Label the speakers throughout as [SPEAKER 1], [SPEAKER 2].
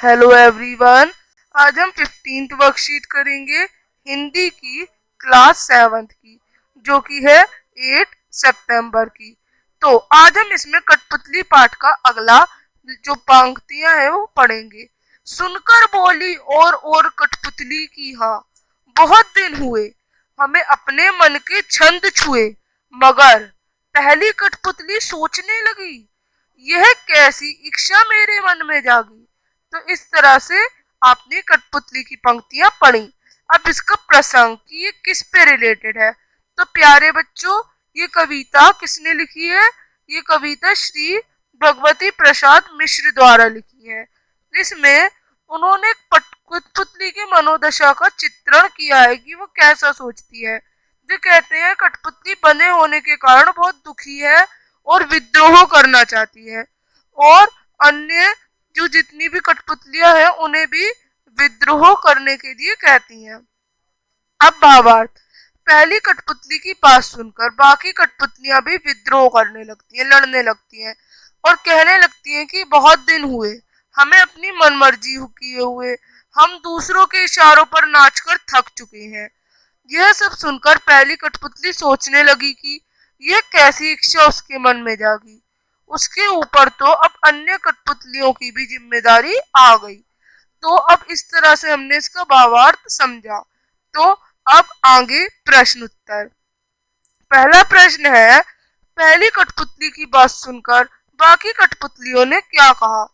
[SPEAKER 1] Hello everyone. आज हम 15th worksheet करेंगे हिंदी की क्लास 7th की, जो कि है 8 सितंबर की। तो आज हम इसमें कठपुतली पाठ का अगला जो पंक्तियां है वो पढ़ेंगे। सुनकर बोली और कठपुतली की हाँ, बहुत दिन हुए हमें अपने मन के छंद छुए, मगर पहली कठपुतली सोचने लगी, यह कैसी इच्छा मेरे मन में जागी। तो इस तरह से आपने कठपुतली की पंक्तियां पढ़ी। अब इसका प्रसंग कि ये किस पे रिलेटेड है। तो प्यारे बच्चों, ये कविता किसने लिखी है? ये कविता श्री भगवती प्रसाद मिश्र द्वारा लिखी है। इसमें उन्होंने कठपुतली की मनोदशा का चित्रण किया है कि वो कैसा सोचती है। जो कहते हैं कठपुतली बने होने के कारण बहुत दुखी है और विद्रोह करना चाहती है, और अन्य जो जितनी भी कठपुतलियां हैं उन्हें भी विद्रोह करने के लिए कहती हैं। अब भावार्थ, पहली कठपुतली की बात सुनकर बाकी कठपुतलियां भी विद्रोह करने लगती हैं, लड़ने लगती हैं और कहने लगती हैं कि बहुत दिन हुए हमें अपनी मनमर्जी किए हुए, हम दूसरों के इशारों पर नाचकर थक चुके हैं। यह सब सुनकर पहली कठपुतली सोचने लगी कि यह कैसी इच्छा उसके मन में जागी। उसके ऊपर तो अब अन्य कठपुतलियों की भी जिम्मेदारी आ गई। तो अब इस तरह से हमने इसका भावार्थ समझा। तो अब आगे प्रश्न उत्तर। पहला प्रश्न है, पहली कठपुतली की बात सुनकर बाकी कठपुतलियों ने क्या कहा?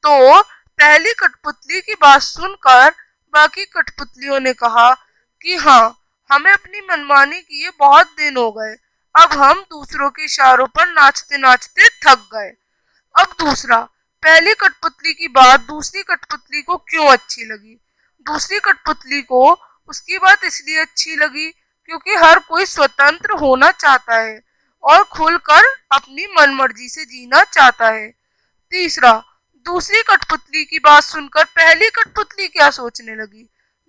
[SPEAKER 1] तो पहली कठपुतली की बात सुनकर बाकी कठपुतलियों ने कहा कि हाँ, हमें अपनी मनमानी किए बहुत दिन हो गए, अब हम दूसरों के इशारों पर नाचते नाचते थक गए। अब दूसरा, पहली कठपुतली की बात दूसरी कठपुतली को क्यों अच्छी लगी? दूसरी कठपुतली को उसकी बात इसलिए अच्छी लगी क्योंकि हर कोई स्वतंत्र होना चाहता है और खुलकर अपनी मनमर्जी से जीना चाहता है। तीसरा, दूसरी कठपुतली की बात सुनकर पहली कठपुतली क्या सोचने लगी?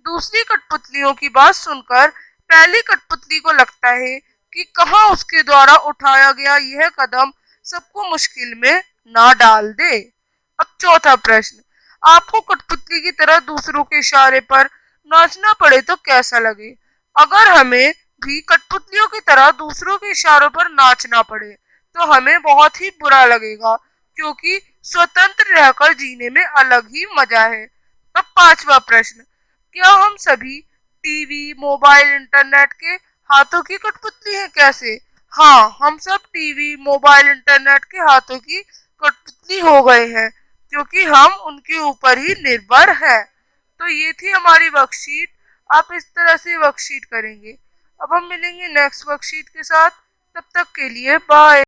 [SPEAKER 1] दूसरी कठपुतलियों की बात सुनकर पहली कठपुतली को लगता है कि कहाँ उसके द्वारा उठाया गया यह कदम सबको मुश्किल में ना डाल दे। अब चौथा प्रश्न, आपको कठपुतली की तरह दूसरों के इशारे पर नाचना पड़े तो कैसा लगे? अगर हमें भी कठपुतलियों की तरह दूसरों के इशारों पर नाचना पड़े तो हमें बहुत ही बुरा लगेगा, क्योंकि स्वतंत्र रहकर जीने में अलग ही मजा है। अब पांचवा प्रश्न, क्या हम सभी टीवी, मोबाइल, इंटरनेट के हाथों की कठपुतली हैं कैसे? हाँ, हम सब टीवी, मोबाइल, इंटरनेट के हाथों की कठपुतली हो गए हैं, क्योंकि हम उनके ऊपर ही निर्भर है। तो ये थी हमारी वर्कशीट। आप इस तरह से वर्कशीट करेंगे। अब हम मिलेंगे नेक्स्ट वर्कशीट के साथ। तब तक के लिए बाय।